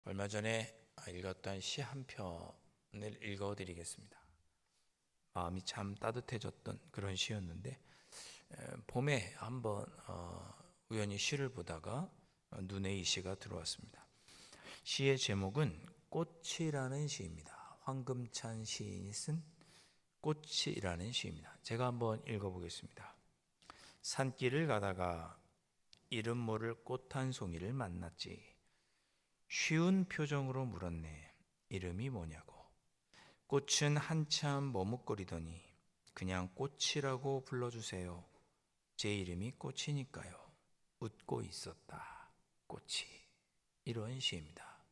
얼마 전에 읽었던 시 한 편을 읽어드리겠습니다. 마음이 참 따뜻해졌던 그런 시였는데, 봄에 한번 우연히 시를 보다가 눈에 이 시가 들어왔습니다. 시의 제목은 꽃이라는 시입니다. 황금찬 시인이 쓴 꽃이라는 시입니다. 제가 한번 읽어보겠습니다. 산길을 가다가 이름 모를 꽃 한 송이를 만났지. 쉬운 표정으로 물었네. 이름이 뭐냐고. 꽃은 한참 머뭇거리더니 그냥 꽃이라고 불러주세요. 제 이름이 꽃이니까요. 웃고 있었다. 꽃이. 이런 시입니다.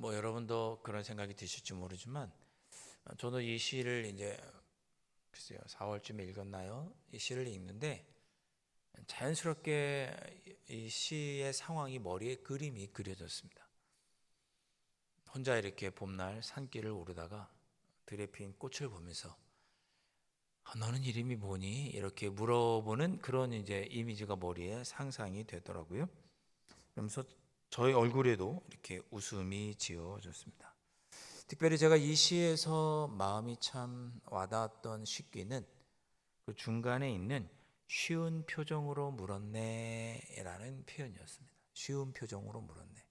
여러분도 그런 생각이 드실지 모르지만 저도 이 시를 이제 글쎄요 4월쯤에 읽었나요? 이 시를 읽는데 자연스럽게 이 시의 상황이 머리에 그림이 그려졌습니다. 혼자 이렇게 봄날 산길을 오르다가 들에 핀 꽃을 보면서 너는 이름이 뭐니? 이렇게 물어보는 그런 이제 이미지가 머리에 상상이 되더라고요. 그러면서 저의 얼굴에도 이렇게 웃음이 지어졌습니다. 특별히 제가 이 시에서 마음이 참 와닿았던 시기는 그 중간에 있는 쉬운 표정으로 물었네 라는 표현이었습니다. 쉬운 표정으로 물었네.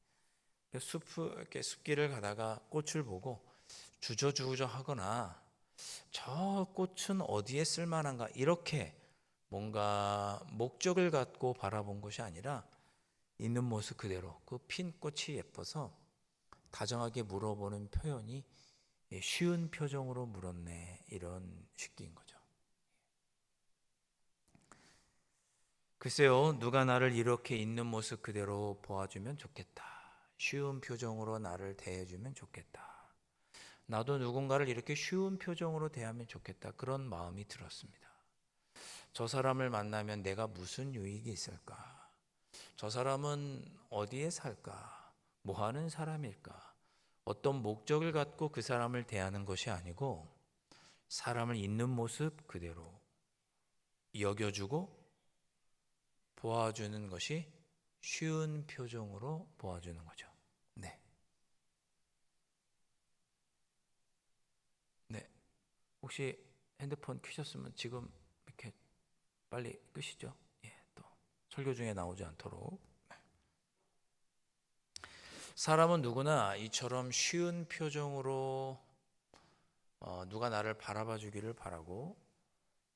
이렇게 숲길을 가다가 꽃을 보고 주저주저 하거나 저 꽃은 어디에 쓸만한가 이렇게 뭔가 목적을 갖고 바라본 것이 아니라 있는 모습 그대로 그 핀 꽃이 예뻐서 다정하게 물어보는 표현이 쉬운 표정으로 물었네 이런 식기인 거죠. 글쎄요, 누가 나를 이렇게 있는 모습 그대로 보아주면 좋겠다. 쉬운 표정으로 나를 대해주면 좋겠다. 나도 누군가를 이렇게 쉬운 표정으로 대하면 좋겠다. 그런 마음이 들었습니다. 저 사람을 만나면 내가 무슨 유익이 있을까? 저 사람은 어디에 살까? 뭐 하는 사람일까? 어떤 목적을 갖고 그 사람을 대하는 것이 아니고 사람을 있는 모습 그대로 여겨주고 보아주는 것이 쉬운 표정으로 보아주는 거죠. 네. 네. 혹시 핸드폰 켜셨으면 지금 이렇게 빨리 끄시죠. 예, 또 설교 중에 나오지 않도록. 사람은 누구나 이처럼 쉬운 표정으로 누가 나를 바라봐 주기를 바라고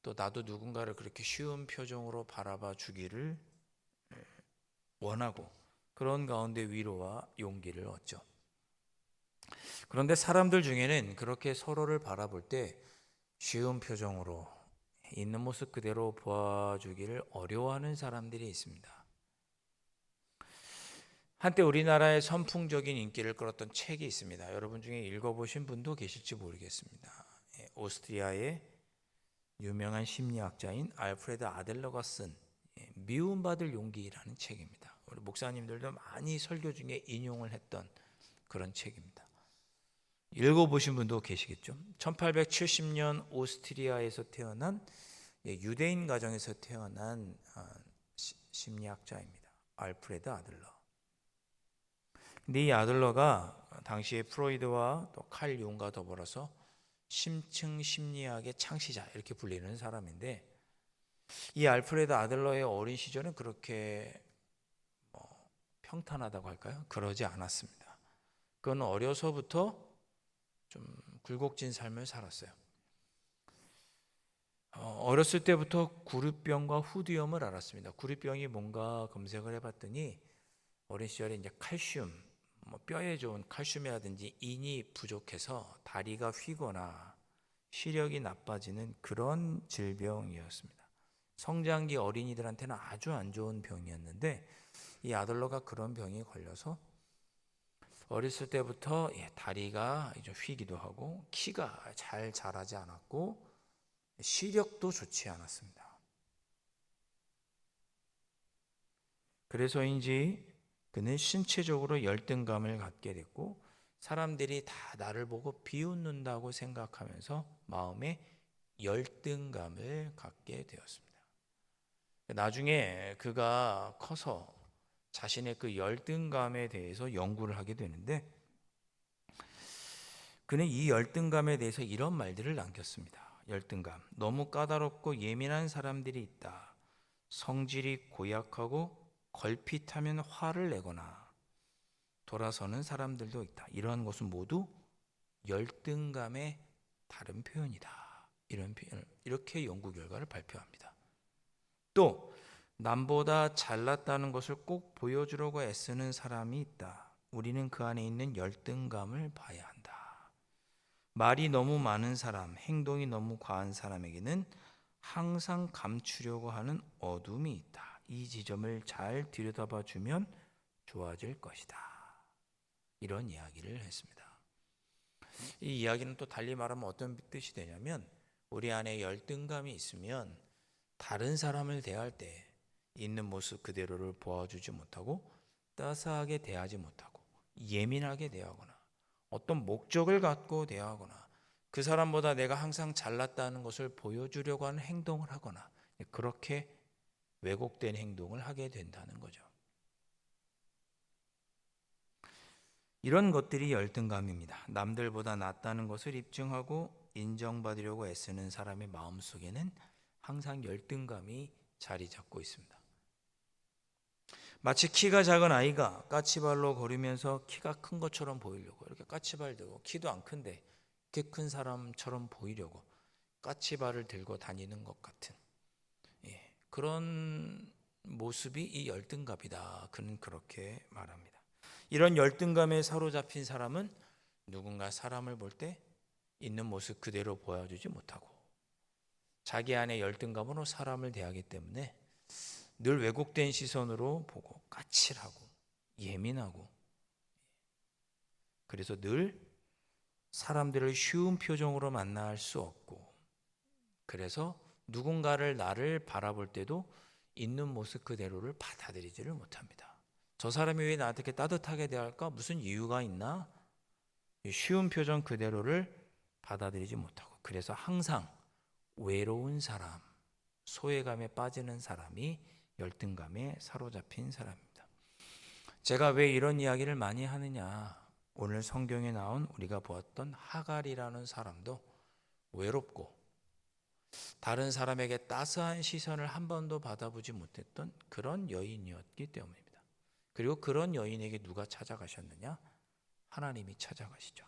또 나도 누군가를 그렇게 쉬운 표정으로 바라봐 주기를 원하고 그런 가운데 위로와 용기를 얻죠. 그런데 사람들 중에는 그렇게 서로를 바라볼 때 쉬운 표정으로 있는 모습 그대로 보아주기를 어려워하는 사람들이 있습니다. 한때 우리나라에 선풍적인 인기를 끌었던 책이 있습니다. 여러분 중에 읽어보신 분도 계실지 모르겠습니다. 오스트리아의 유명한 심리학자인 알프레드 아델러가 쓴 미움받을 용기라는 책입니다. 우리 목사님들도 많이 설교 중에 인용을 했던 그런 책입니다. 읽어보신 분도 계시겠죠. 1870년 오스트리아에서 태어난 유대인 가정에서 태어난 심리학자입니다. 알프레드 아들러. 근데 이 아들러가 당시에 프로이드와 또 칼 융과 더불어서 심층 심리학의 창시자 이렇게 불리는 사람인데 이 알프레드 아들러의 어린 시절은 그렇게 평탄하다고 할까요? 그러지 않았습니다. 그건 어려서부터 좀 굴곡진 삶을 살았어요. 어렸을 때부터 구루병과 후두염을 알았습니다. 구루병이 뭔가 검색을 해봤더니 어린 시절에 이제 칼슘, 뼈에 좋은 칼슘이라든지 인이 부족해서 다리가 휘거나 시력이 나빠지는 그런 질병이었습니다. 성장기 어린이들한테는 아주 안 좋은 병이었는데 이 아들러가 그런 병에 걸려서 어렸을 때부터 다리가 좀 휘기도 하고 키가 잘 자라지 않았고 시력도 좋지 않았습니다. 그래서인지 그는 신체적으로 열등감을 갖게 됐고 사람들이 다 나를 보고 비웃는다고 생각하면서 마음에 열등감을 갖게 되었습니다. 나중에 그가 커서 자신의 그 열등감에 대해서 연구를 하게 되는데, 그는 이 열등감에 대해서 이런 말들을 남겼습니다. 열등감. 너무 까다롭고 예민한 사람들이 있다. 성질이 고약하고 걸핏하면 화를 내거나 돌아서는 사람들도 있다. 이러한 것은 모두 열등감의 다른 표현이다. 이런 표현을, 이렇게 연구 결과를 발표합니다. 또 남보다 잘났다는 것을 꼭 보여주려고 애쓰는 사람이 있다. 우리는 그 안에 있는 열등감을 봐야 한다. 말이 너무 많은 사람, 행동이 너무 과한 사람에게는 항상 감추려고 하는 어둠이 있다. 이 지점을 잘 들여다봐 주면 좋아질 것이다. 이런 이야기를 했습니다. 이 이야기는 또 달리 말하면 어떤 뜻이 되냐면, 우리 안에 열등감이 있으면 다른 사람을 대할 때 있는 모습 그대로를 보아주지 못하고 따스하게 대하지 못하고 예민하게 대하거나 어떤 목적을 갖고 대하거나 그 사람보다 내가 항상 잘났다는 것을 보여주려고 하는 행동을 하거나 그렇게 왜곡된 행동을 하게 된다는 거죠. 이런 것들이 열등감입니다. 남들보다 낫다는 것을 입증하고 인정받으려고 애쓰는 사람의 마음속에는 항상 열등감이 자리 잡고 있습니다. 마치 키가 작은 아이가 까치발로 걸으면서 키가 큰 것처럼 보이려고 이렇게 까치발 들고, 키도 안 큰데 이렇게 큰 사람처럼 보이려고 까치발을 들고 다니는 것 같은 그런 모습이 이 열등감이다. 그는 그렇게 말합니다. 이런 열등감에 사로잡힌 사람은 누군가 사람을 볼 때 있는 모습 그대로 보여주지 못하고 자기 안에 열등감으로 사람을 대하기 때문에 늘 왜곡된 시선으로 보고 까칠하고 예민하고, 그래서 늘 사람들을 쉬운 표정으로 만날 수 없고, 그래서 누군가를 나를 바라볼 때도 있는 모습 그대로를 받아들이지를 못합니다. 저 사람이 왜 나한테 이렇게 따뜻하게 대할까? 무슨 이유가 있나? 쉬운 표정 그대로를 받아들이지 못하고, 그래서 항상 외로운 사람, 소외감에 빠지는 사람이 열등감에 사로잡힌 사람입니다. 제가 왜 이런 이야기를 많이 하느냐? 오늘 성경에 나온 우리가 보았던 하갈이라는 사람도 외롭고 다른 사람에게 따스한 시선을 한 번도 받아보지 못했던 그런 여인이었기 때문입니다. 그리고 그런 여인에게 누가 찾아가셨느냐? 하나님이 찾아가시죠.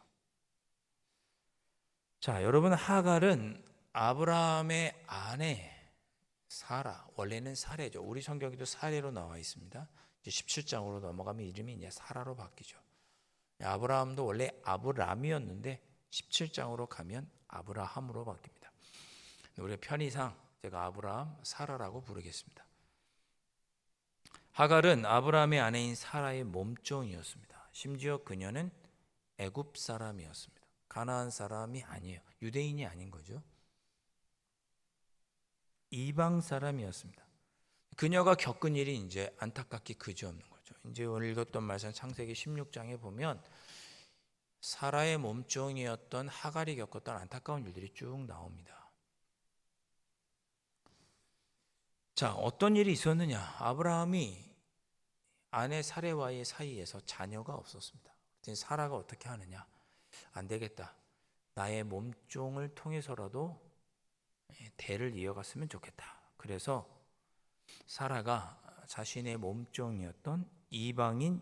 자, 여러분, 하갈은 아브라함의 아내 사라, 원래는 사레죠. 우리 성경에도 사레로 나와 있습니다. 이제 17장으로 넘어가면 이름이 이제 사라로 바뀌죠. 아브라함도 원래 아브람이었는데 17장으로 가면 아브라함으로 바뀝니다. 우리 편의상 제가 아브라함, 사라라고 부르겠습니다. 하갈은 아브라함의 아내인 사라의 몸종이었습니다. 심지어 그녀는 애굽 사람이었습니다. 가나안 사람이 아니에요. 유대인이 아닌 거죠. 이방 사람이었습니다. 그녀가 겪은 일이 이제 안타깝게 그지없는 거죠. 이제 오늘 읽었던 말씀 창세기 16장에 보면 사라의 몸종이었던 하갈이 겪었던 안타까운 일들이 쭉 나옵니다. 자, 어떤 일이 있었느냐? 아브라함이 아내 사레와의 사이에서 자녀가 없었습니다. 사라가 어떻게 하느냐? 안 되겠다. 나의 몸종을 통해서라도 대를 이어갔으면 좋겠다. 그래서 사라가 자신의 몸종이었던 이방인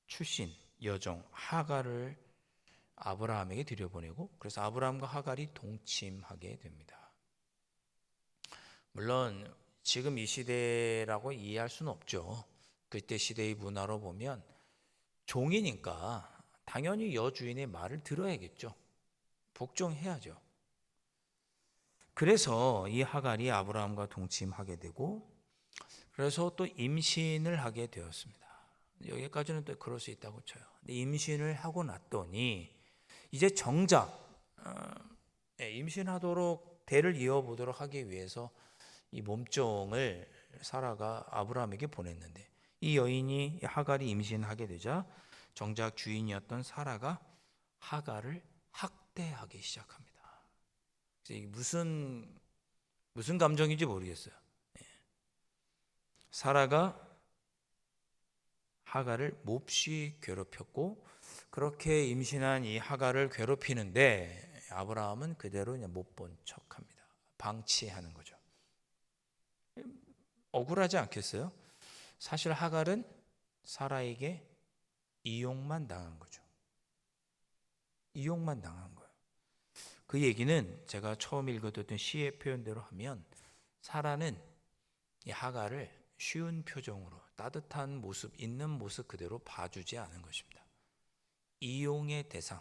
출신 여종 하갈을 아브라함에게 들여보내고, 그래서 아브라함과 하갈이 동침하게 됩니다. 물론 지금 이 시대라고 이해할 수는 없죠. 그때 시대의 문화로 보면 종이니까 당연히 여주인의 말을 들어야겠죠. 복종해야죠. 그래서 이 하갈이 아브라함과 동침하게 되고, 그래서 또 임신을 하게 되었습니다. 여기까지는 또 그럴 수 있다고 쳐요. 근데 임신을 하고 났더니 이제 정작 임신하도록 대를 이어보도록 하기 위해서 이 몸종을 사라가 아브라함에게 보냈는데, 이 여인이 하갈이 임신하게 되자 정작 주인이었던 사라가 하갈을 학대하기 시작합니다. 이게 무슨 감정인지 모르겠어요. 사라가 하갈을 몹시 괴롭혔고, 그렇게 임신한 이 하갈을 괴롭히는데 아브라함은 그대로 못 본 척합니다. 방치하는 거죠. 억울하지 않겠어요? 사실 하갈은 사라에게 이용만 당한 거죠. 이용만 당한 거예요. 그 얘기는 제가 처음 읽어뒀던 시의 표현대로 하면 사라는 이 하갈을 쉬운 표정으로 따뜻한 모습, 있는 모습 그대로 봐주지 않은 것입니다. 이용의 대상,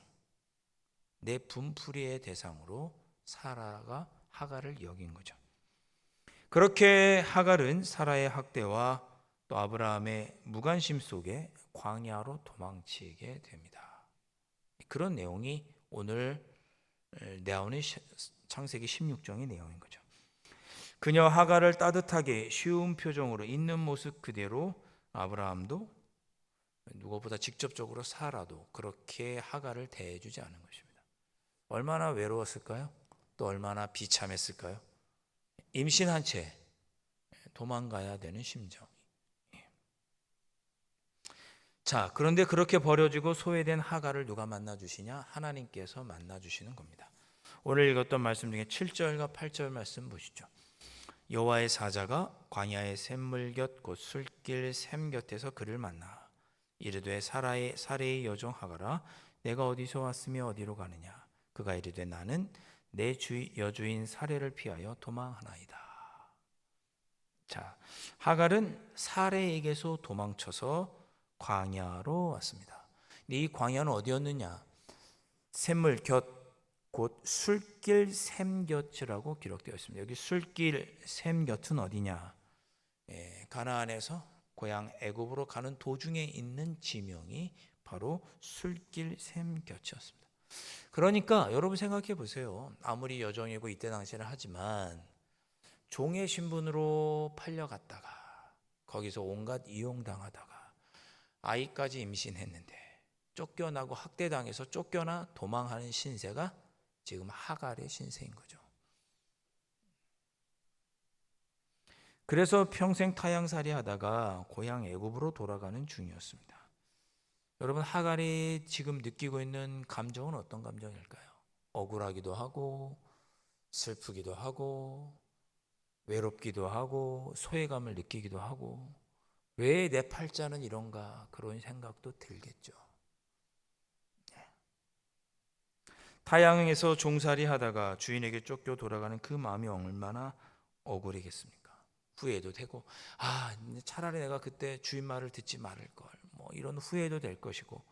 내 분풀이의 대상으로 사라가 하갈을 여긴 거죠. 그렇게 하갈은 사라의 학대와 또 아브라함의 무관심 속에 광야로 도망치게 됩니다. 그런 내용이 오늘 나오는 창세기 16장의 내용인 거죠. 그녀 하갈을 따뜻하게 쉬운 표정으로 있는 모습 그대로 아브라함도 누구보다 직접적으로 사라도 그렇게 하갈을 대해주지 않은 것입니다. 얼마나 외로웠을까요? 또 얼마나 비참했을까요? 임신한 채 도망가야 되는 심정. 자, 그런데 그렇게 버려지고 소외된 하갈을 누가 만나주시냐? 하나님께서 만나주시는 겁니다. 오늘 읽었던 말씀 중에 7절과 8절 말씀 보시죠. 여호와의 사자가 광야의 샘물 곁 곧 술길 샘 곁에서 그를 만나 이르되 사레의 여종 하갈아 내가 어디서 왔으며 어디로 가느냐? 그가 이르되 나는 내 여주인 사레를 피하여 도망하나이다. 자, 하갈은 사레에게서 도망쳐서 광야로 왔습니다. 이 광야는 어디였느냐? 샘물 곁 곧 술길 샘 곁이라고 기록되어 있습니다. 여기 술길 샘 곁은 어디냐? 가나안에서 고향 애굽으로 가는 도중에 있는 지명이 바로 술길 샘 곁이었습니다. 그러니까 여러분 생각해 보세요. 아무리 여종이고 이때 당시에는 하지만 종의 신분으로 팔려갔다가 거기서 온갖 이용당하다가 아이까지 임신했는데 쫓겨나고 학대당해서 쫓겨나 도망하는 신세가 지금 하갈의 신세인 거죠. 그래서 평생 타향살이 하다가 고향 애굽으로 돌아가는 중이었습니다. 여러분 하갈이 지금 느끼고 있는 감정은 어떤 감정일까요? 억울하기도 하고 슬프기도 하고 외롭기도 하고 소외감을 느끼기도 하고 왜 내 팔자는 이런가 그런 생각도 들겠죠. 타향에서 종살이 하다가 주인에게 쫓겨 돌아가는 그 마음이 얼마나 억울하겠습니까? 후회도 되고 차라리 내가 그때 주인 말을 듣지 말을 걸 뭐 이런 후회도 될 것이고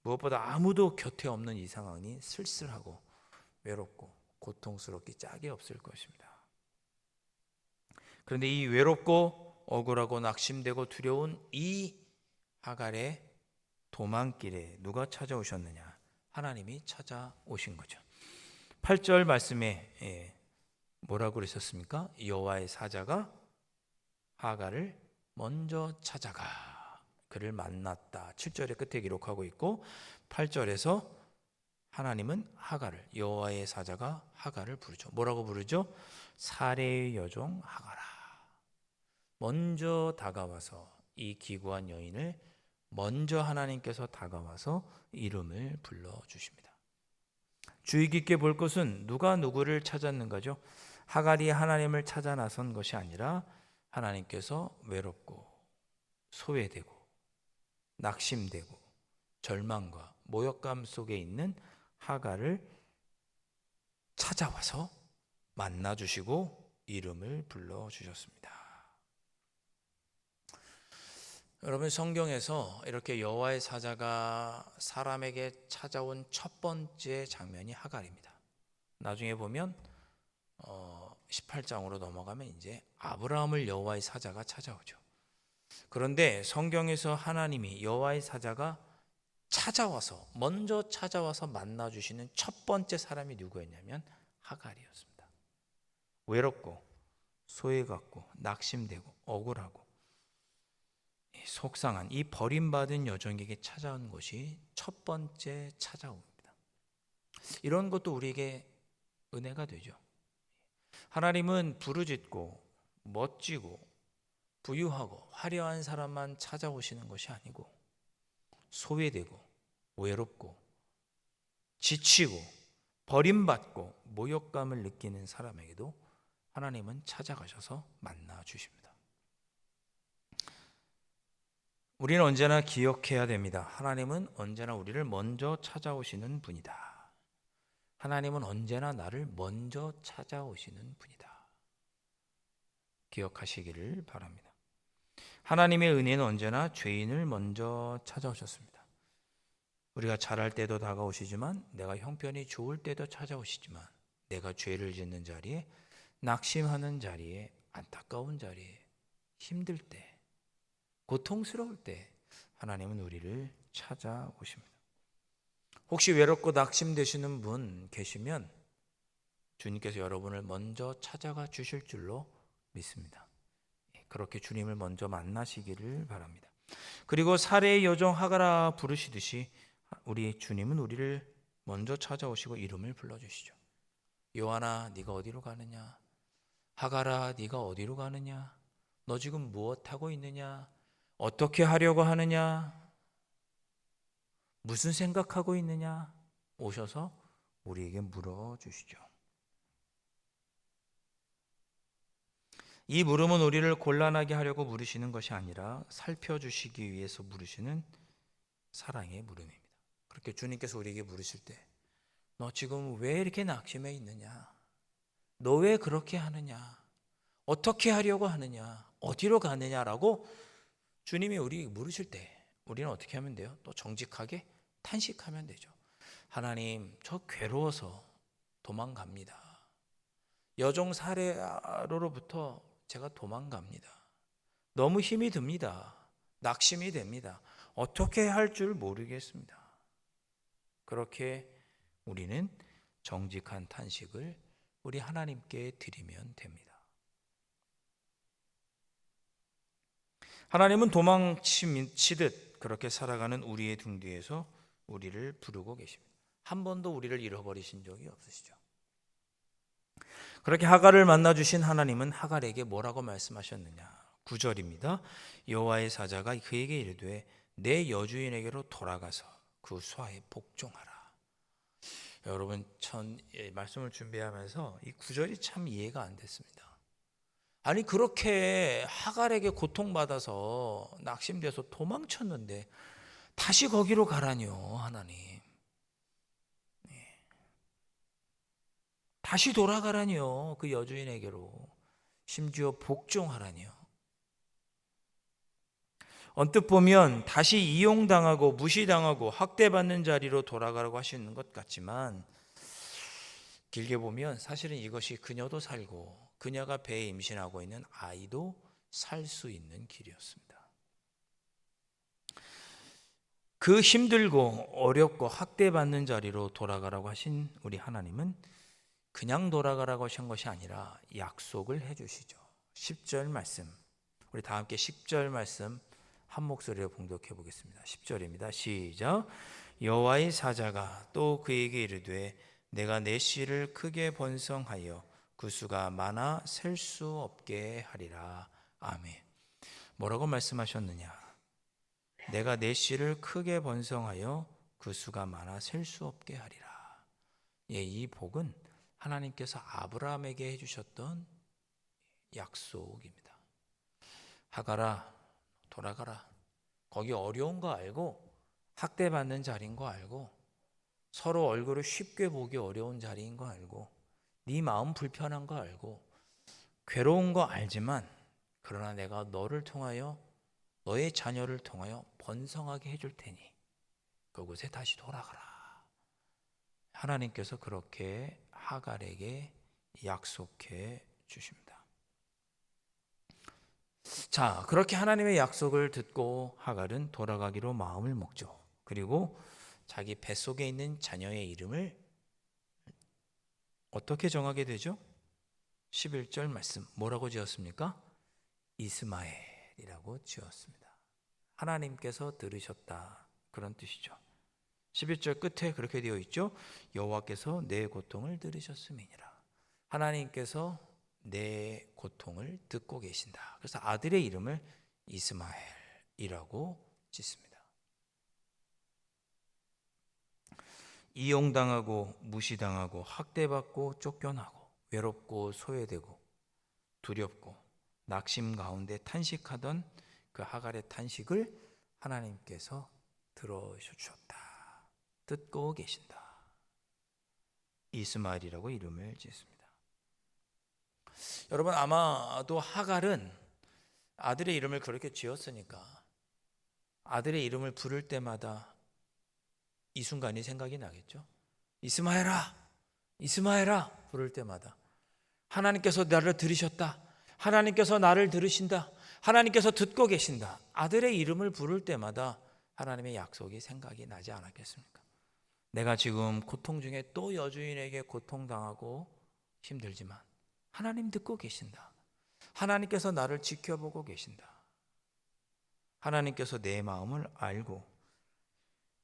무엇보다 아무도 곁에 없는 이 상황이 쓸쓸하고 외롭고 고통스럽기 짝이 없을 것입니다. 그런데 이 외롭고 억울하고 낙심되고 두려운 이 하갈의 도망길에 누가 찾아오셨느냐? 하나님이 찾아오신 거죠. 8절 말씀에 뭐라고 그러셨습니까? 여호와의 사자가 하갈을 먼저 찾아가 그를 만났다. 7절의 끝에 기록하고 있고 8절에서 하나님은 하갈을 여호와의 사자가 하갈을 부르죠. 뭐라고 부르죠? 사레의 여종 하갈아. 먼저 다가와서 이 기구한 여인을 먼저 하나님께서 다가와서 이름을 불러주십니다. 주의 깊게 볼 것은 누가 누구를 찾았는가죠? 하갈이 하나님을 찾아 나선 것이 아니라 하나님께서 외롭고 소외되고 낙심되고 절망과 모욕감 속에 있는 하갈을 찾아와서 만나주시고 이름을 불러주셨습니다. 여러분 성경에서 이렇게 여호와의 사자가 사람에게 찾아온 첫 번째 장면이 하갈입니다. 나중에 보면 18장으로 넘어가면 이제 아브라함을 여호와의 사자가 찾아오죠. 그런데 성경에서 하나님이 여호와의 사자가 찾아와서 먼저 찾아와서 만나주시는 첫 번째 사람이 누구였냐면 하갈이었습니다. 외롭고 소외받고 낙심되고 억울하고 속상한 이 버림받은 여종에게 찾아온 것이 첫 번째 찾아옵니다. 이런 것도 우리에게 은혜가 되죠. 하나님은 부르짖고 멋지고 부유하고 화려한 사람만 찾아오시는 것이 아니고 소외되고 외롭고 지치고 버림받고 모욕감을 느끼는 사람에게도 하나님은 찾아가셔서 만나 주십니다. 우리는 언제나 기억해야 됩니다. 하나님은 언제나 우리를 먼저 찾아오시는 분이다. 하나님은 언제나 나를 먼저 찾아오시는 분이다. 기억하시기를 바랍니다. 하나님의 은혜는 언제나 죄인을 먼저 찾아오셨습니다. 우리가 잘할 때도 다가오시지만, 내가 형편이 좋을 때도 찾아오시지만, 내가 죄를 짓는 자리에, 낙심하는 자리에, 안타까운 자리에, 힘들 때, 고통스러울 때 하나님은 우리를 찾아오십니다. 혹시 외롭고 낙심되시는 분 계시면 주님께서 여러분을 먼저 찾아가 주실 줄로 믿습니다. 그렇게 주님을 먼저 만나시기를 바랍니다. 그리고 사례의 여종 하가라 부르시듯이 우리 주님은 우리를 먼저 찾아오시고 이름을 불러주시죠. 요한아, 네가 어디로 가느냐? 하가라, 네가 어디로 가느냐? 너 지금 무엇하고 있느냐? 어떻게 하려고 하느냐? 무슨 생각하고 있느냐? 오셔서 우리에게 물어주시죠. 이 물음은 우리를 곤란하게 하려고 물으시는 것이 아니라 살펴주시기 위해서 물으시는 사랑의 물음입니다. 그렇게 주님께서 우리에게 물으실 때, 너 지금 왜 이렇게 낙심해 있느냐? 너 왜 그렇게 하느냐? 어떻게 하려고 하느냐? 어디로 가느냐라고 주님이 우리 물으실 때 우리는 어떻게 하면 돼요? 또 정직하게 탄식하면 되죠. 하나님, 저 괴로워서 도망갑니다. 여종 사례로부터 제가 도망갑니다. 너무 힘이 듭니다. 낙심이 됩니다. 어떻게 할 줄 모르겠습니다. 그렇게 우리는 정직한 탄식을 우리 하나님께 드리면 됩니다. 하나님은 도망치듯 그렇게 살아가는 우리의 등 뒤에서 우리를 부르고 계십니다. 한 번도 우리를 잃어버리신 적이 없으시죠. 그렇게 하갈을 만나주신 하나님은 하갈에게 뭐라고 말씀하셨느냐? 9절입니다. 여호와의 사자가 그에게 이르되 내 여주인에게로 돌아가서 그 수하에 복종하라. 여러분, 전 말씀을 준비하면서 이 9절이 참 이해가 안 됐습니다. 아니, 그렇게 하갈에게 고통받아서 낙심돼서 도망쳤는데 다시 거기로 가라니요, 하나님. 다시 돌아가라니요, 그 여주인에게로. 심지어 복종하라니요. 언뜻 보면 다시 이용당하고 무시당하고 학대받는 자리로 돌아가라고 하시는 것 같지만, 길게 보면 사실은 이것이 그녀도 살고 그녀가 배에 임신하고 있는 아이도 살 수 있는 길이었습니다. 그 힘들고 어렵고 학대받는 자리로 돌아가라고 하신 우리 하나님은 그냥 돌아가라고 하신 것이 아니라 약속을 해주시죠. 10절 말씀, 우리 다 함께 10절 말씀 한 목소리로 봉독해 보겠습니다. 10절입니다. 시작. 여호와의 사자가 또 그에게 이르되 내가 내 씨를 크게 번성하여 그 수가 많아 셀 수 없게 하리라. 아멘. 뭐라고 말씀하셨느냐? 내가 내 씨를 크게 번성하여 그 수가 많아 셀 수 없게 하리라. 예, 이 복은 하나님께서 아브라함에게 해주셨던 약속입니다. 하가라, 돌아가라. 거기 어려운 거 알고, 학대받는 자리인 거 알고, 서로 얼굴을 쉽게 보기 어려운 자리인 거 알고, 네 마음 불편한 거 알고, 괴로운 거 알지만, 그러나 내가 너를 통하여, 너의 자녀를 통하여 번성하게 해줄 테니 그곳에 다시 돌아가라. 하나님께서 그렇게 하갈에게 약속해 주십니다. 자, 그렇게 하나님의 약속을 듣고 하갈은 돌아가기로 마음을 먹죠. 그리고 자기 뱃속에 있는 자녀의 이름을 어떻게 정하게 되죠? 11절 말씀 뭐라고 지었습니까? 이스마엘이라고 지었습니다. 하나님께서 들으셨다, 그런 뜻이죠. 11절 끝에 그렇게 되어 있죠. 여호와께서 내 고통을 들으셨음이니라. 하나님께서 내 고통을 듣고 계신다. 그래서 아들의 이름을 이스마엘이라고 짓습니다. 이용당하고 무시당하고 학대받고 쫓겨나고 외롭고 소외되고 두렵고 낙심 가운데 탄식하던 그 하갈의 탄식을 하나님께서 들어주셨다. 듣고 계신다. 이스마엘이라고 이름을 지었습니다. 여러분, 아마도 하갈은 아들의 이름을 그렇게 지었으니까 아들의 이름을 부를 때마다 이 순간이 생각이 나겠죠. 이스마엘아, 이스마엘아 부를 때마다 하나님께서 나를 들으셨다. 하나님께서 나를 들으신다. 하나님께서 듣고 계신다. 아들의 이름을 부를 때마다 하나님의 약속이 생각이 나지 않았겠습니까? 내가 지금 고통 중에 또 여주인에게 고통당하고 힘들지만 하나님 듣고 계신다. 하나님께서 나를 지켜보고 계신다. 하나님께서 내 마음을 알고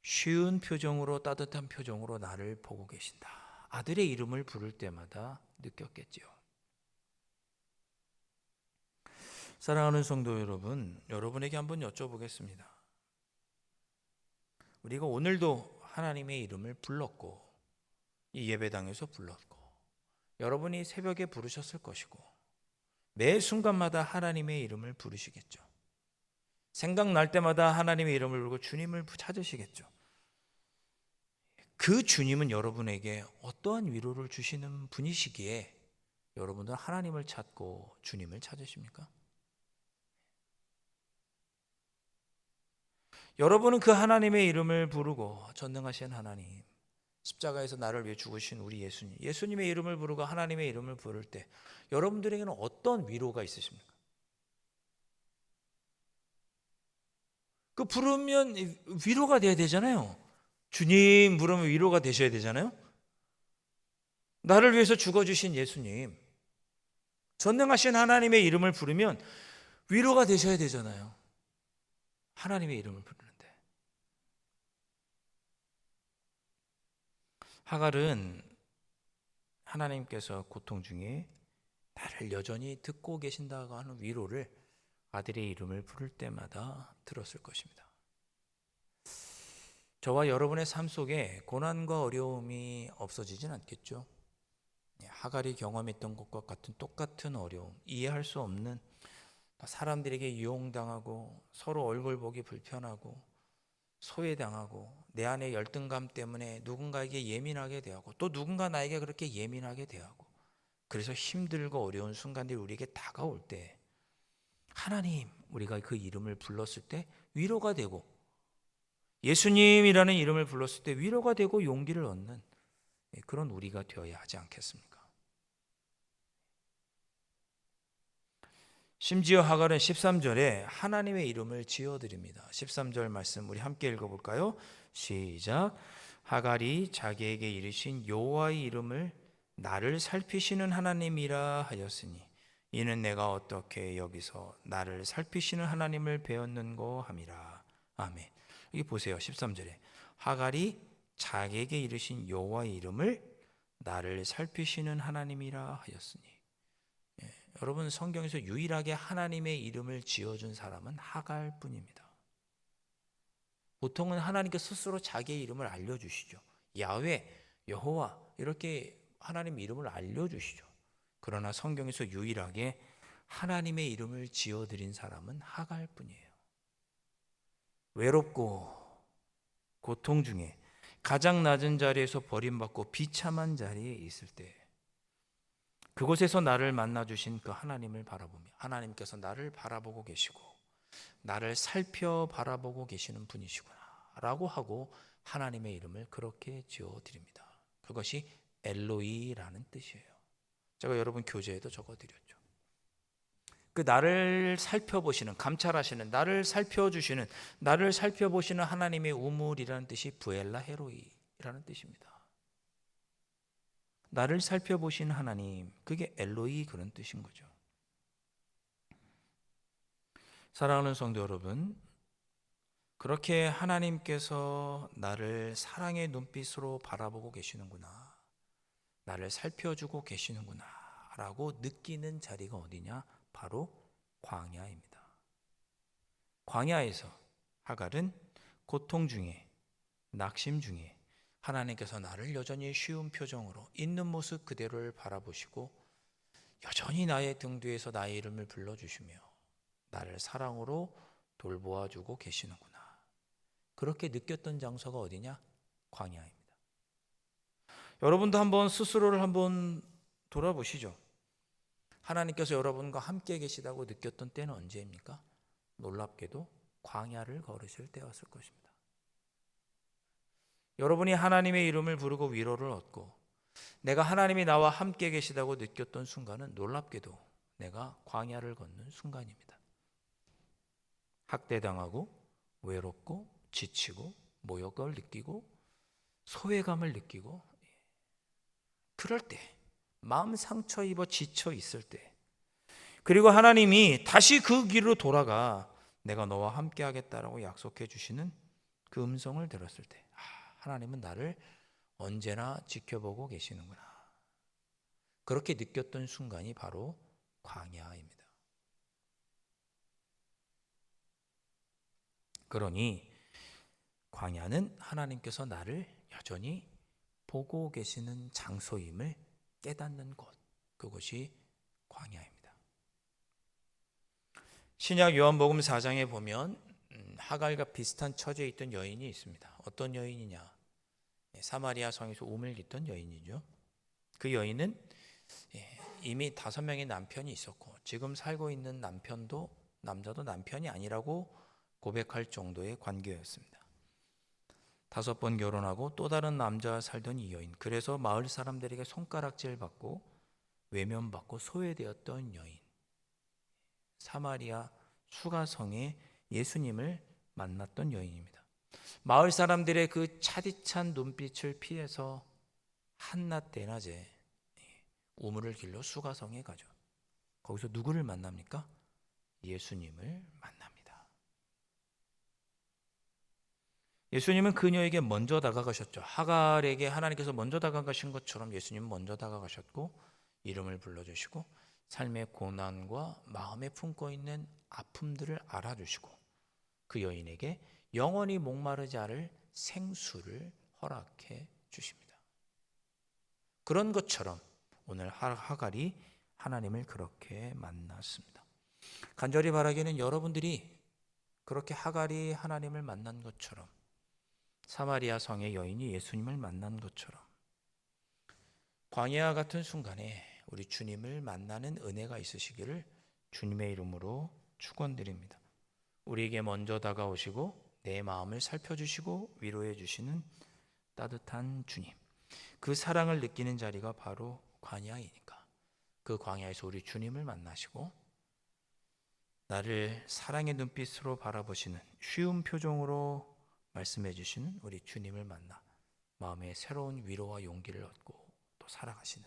쉬운 표정으로 따뜻한 표정으로 나를 보고 계신다. 아들의 이름을 부를 때마다 느꼈겠지요. 사랑하는 성도 여러분, 여러분에게 한번 여쭤보겠습니다. 우리가 오늘도 하나님의 이름을 불렀고 이 예배당에서 불렀고 여러분이 새벽에 부르셨을 것이고 매 순간마다 하나님의 이름을 부르시겠죠. 생각날 때마다 하나님의 이름을 부르고 주님을 찾으시겠죠. 그 주님은 여러분에게 어떠한 위로를 주시는 분이시기에 여러분들 하나님을 찾고 주님을 찾으십니까? 여러분은 그 하나님의 이름을 부르고 전능하신 하나님, 십자가에서 나를 위해 죽으신 우리 예수님, 예수님의 이름을 부르고 하나님의 이름을 부를 때 여러분들에게는 어떤 위로가 있으십니까? 그 부르면 위로가 돼야 되잖아요. 주님 부르면 위로가 되셔야 되잖아요. 나를 위해서 죽어주신 예수님, 전능하신 하나님의 이름을 부르면 위로가 되셔야 되잖아요. 하나님의 이름을 부르는데 하갈은 하나님께서 고통 중에 나를 여전히 듣고 계신다고 하는 위로를 아들의 이름을 부를 때마다 들었을 것입니다. 저와 여러분의 삶 속에 고난과 어려움이 없어지진 않겠죠. 하갈이 경험했던 것과 같은 똑같은 어려움, 이해할 수 없는, 사람들에게 이용당하고 서로 얼굴 보기 불편하고 소외당하고 내 안의 열등감 때문에 누군가에게 예민하게 대하고 또 누군가 나에게 그렇게 예민하게 대하고 그래서 힘들고 어려운 순간들이 우리에게 다가올 때 하나님, 우리가 그 이름을 불렀을 때 위로가 되고 예수님이라는 이름을 불렀을 때 위로가 되고 용기를 얻는 그런 우리가 되어야 하지 않겠습니까? 심지어 하갈은 13절에 하나님의 이름을 지어드립니다. 13절 말씀 우리 함께 읽어볼까요? 시작. 하갈이 자기에게 이르신 여호와의 이름을 나를 살피시는 하나님이라 하였으니 이는 내가 어떻게 여기서 나를 살피시는 하나님을 배웠는고 함이라. 아멘. 여기 보세요. 13절에 하갈이 자기에게 이르신 여호와의 이름을 나를 살피시는 하나님이라 하였으니, 여러분, 성경에서 유일하게 하나님의 이름을 지어준 사람은 하갈뿐입니다. 보통은 하나님께 스스로 자기의 이름을 알려주시죠. 야훼, 여호와 이렇게 하나님 이름을 알려주시죠. 그러나 성경에서 유일하게 하나님의 이름을 지어드린 사람은 하갈뿐이에요. 외롭고 고통 중에 가장 낮은 자리에서 버림받고 비참한 자리에 있을 때 그곳에서 나를 만나주신 그 하나님을 바라보며 하나님께서 나를 바라보고 계시고 나를 살펴 바라보고 계시는 분이시구나 라고 하고 하나님의 이름을 그렇게 지어드립니다. 그것이 엘로이라는 뜻이에요. 제가 여러분 교재에도 적어드렸죠. 그 나를 살펴보시는, 감찰하시는, 나를 살펴주시는, 나를 살펴보시는 하나님의 우물이라는 뜻이 부엘라 헤로이라는 뜻입니다. 나를 살펴보시는 하나님, 그게 엘로이 그런 뜻인 거죠. 사랑하는 성도 여러분, 그렇게 하나님께서 나를 사랑의 눈빛으로 바라보고 계시는구나, 나를 살펴주고 계시는구나 라고 느끼는 자리가 어디냐? 바로 광야입니다. 광야에서 하갈은 고통 중에, 낙심 중에 하나님께서 나를 여전히 쉬운 표정으로 있는 모습 그대로를 바라보시고 여전히 나의 등 뒤에서 나의 이름을 불러주시며 나를 사랑으로 돌보아주고 계시는구나. 그렇게 느꼈던 장소가 어디냐? 광야입니다. 여러분도 한번 스스로를 한번 돌아보시죠. 하나님께서 여러분과 함께 계시다고 느꼈던 때는 언제입니까? 놀랍게도 광야를 걸으실 때였을 것입니다. 여러분이 하나님의 이름을 부르고 위로를 얻고 내가 하나님이 나와 함께 계시다고 느꼈던 순간은 놀랍게도 내가 광야를 걷는 순간입니다. 학대당하고 외롭고 지치고 모욕을 느끼고 소외감을 느끼고 그럴 때 마음 상처 입어 지쳐 있을 때 그리고 하나님이 다시 그 길로 돌아가 내가 너와 함께 하겠다라고 약속해 주시는 그 음성을 들었을 때 하나님은 나를 언제나 지켜보고 계시는구나. 그렇게 느꼈던 순간이 바로 광야입니다. 그러니 광야는 하나님께서 나를 여전히 보고 계시는 장소임을 깨닫는 곳, 그것이 광야입니다. 신약 요한복음 4장에 보면 하갈과 비슷한 처지에 있던 여인이 있습니다. 어떤 여인이냐? 사마리아 성에서 우물 깃던 여인이죠. 그 여인은 이미 5명의 남편이 있었고 지금 살고 있는 남자도 남편이 아니라고 고백할 정도의 관계였습니다. 5번 결혼하고 또 다른 남자와 살던 이 여인, 그래서 마을 사람들에게 손가락질 받고 외면받고 소외되었던 여인, 사마리아 수가성에 예수님을 만났던 여인입니다. 마을 사람들의 그 차디찬 눈빛을 피해서 한낮 대낮에 우물을 길러 수가성에 가죠. 거기서 누구를 만납니까? 예수님을 만납니다. 예수님은 그녀에게 먼저 다가가셨죠. 하갈에게 하나님께서 먼저 다가가신 것처럼 예수님은 먼저 다가가셨고 이름을 불러주시고 삶의 고난과 마음에 품고 있는 아픔들을 알아주시고 그 여인에게 영원히 목마르지 않을 생수를 허락해 주십니다. 그런 것처럼 오늘 하갈이 하나님을 그렇게 만났습니다. 간절히 바라기는 여러분들이 그렇게 하갈이 하나님을 만난 것처럼 사마리아 성의 여인이 예수님을 만난 것처럼 광야와 같은 순간에 우리 주님을 만나는 은혜가 있으시기를 주님의 이름으로 축원드립니다. 우리에게 먼저 다가오시고 내 마음을 살펴주시고 위로해 주시는 따뜻한 주님, 그 사랑을 느끼는 자리가 바로 광야이니까 그 광야에서 우리 주님을 만나시고 나를 사랑의 눈빛으로 바라보시는 쉬운 표정으로 말씀해 주시는 우리 주님을 만나 마음에 새로운 위로와 용기를 얻고 또 살아가시는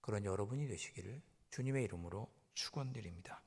그런 여러분이 되시기를 주님의 이름으로 축원드립니다.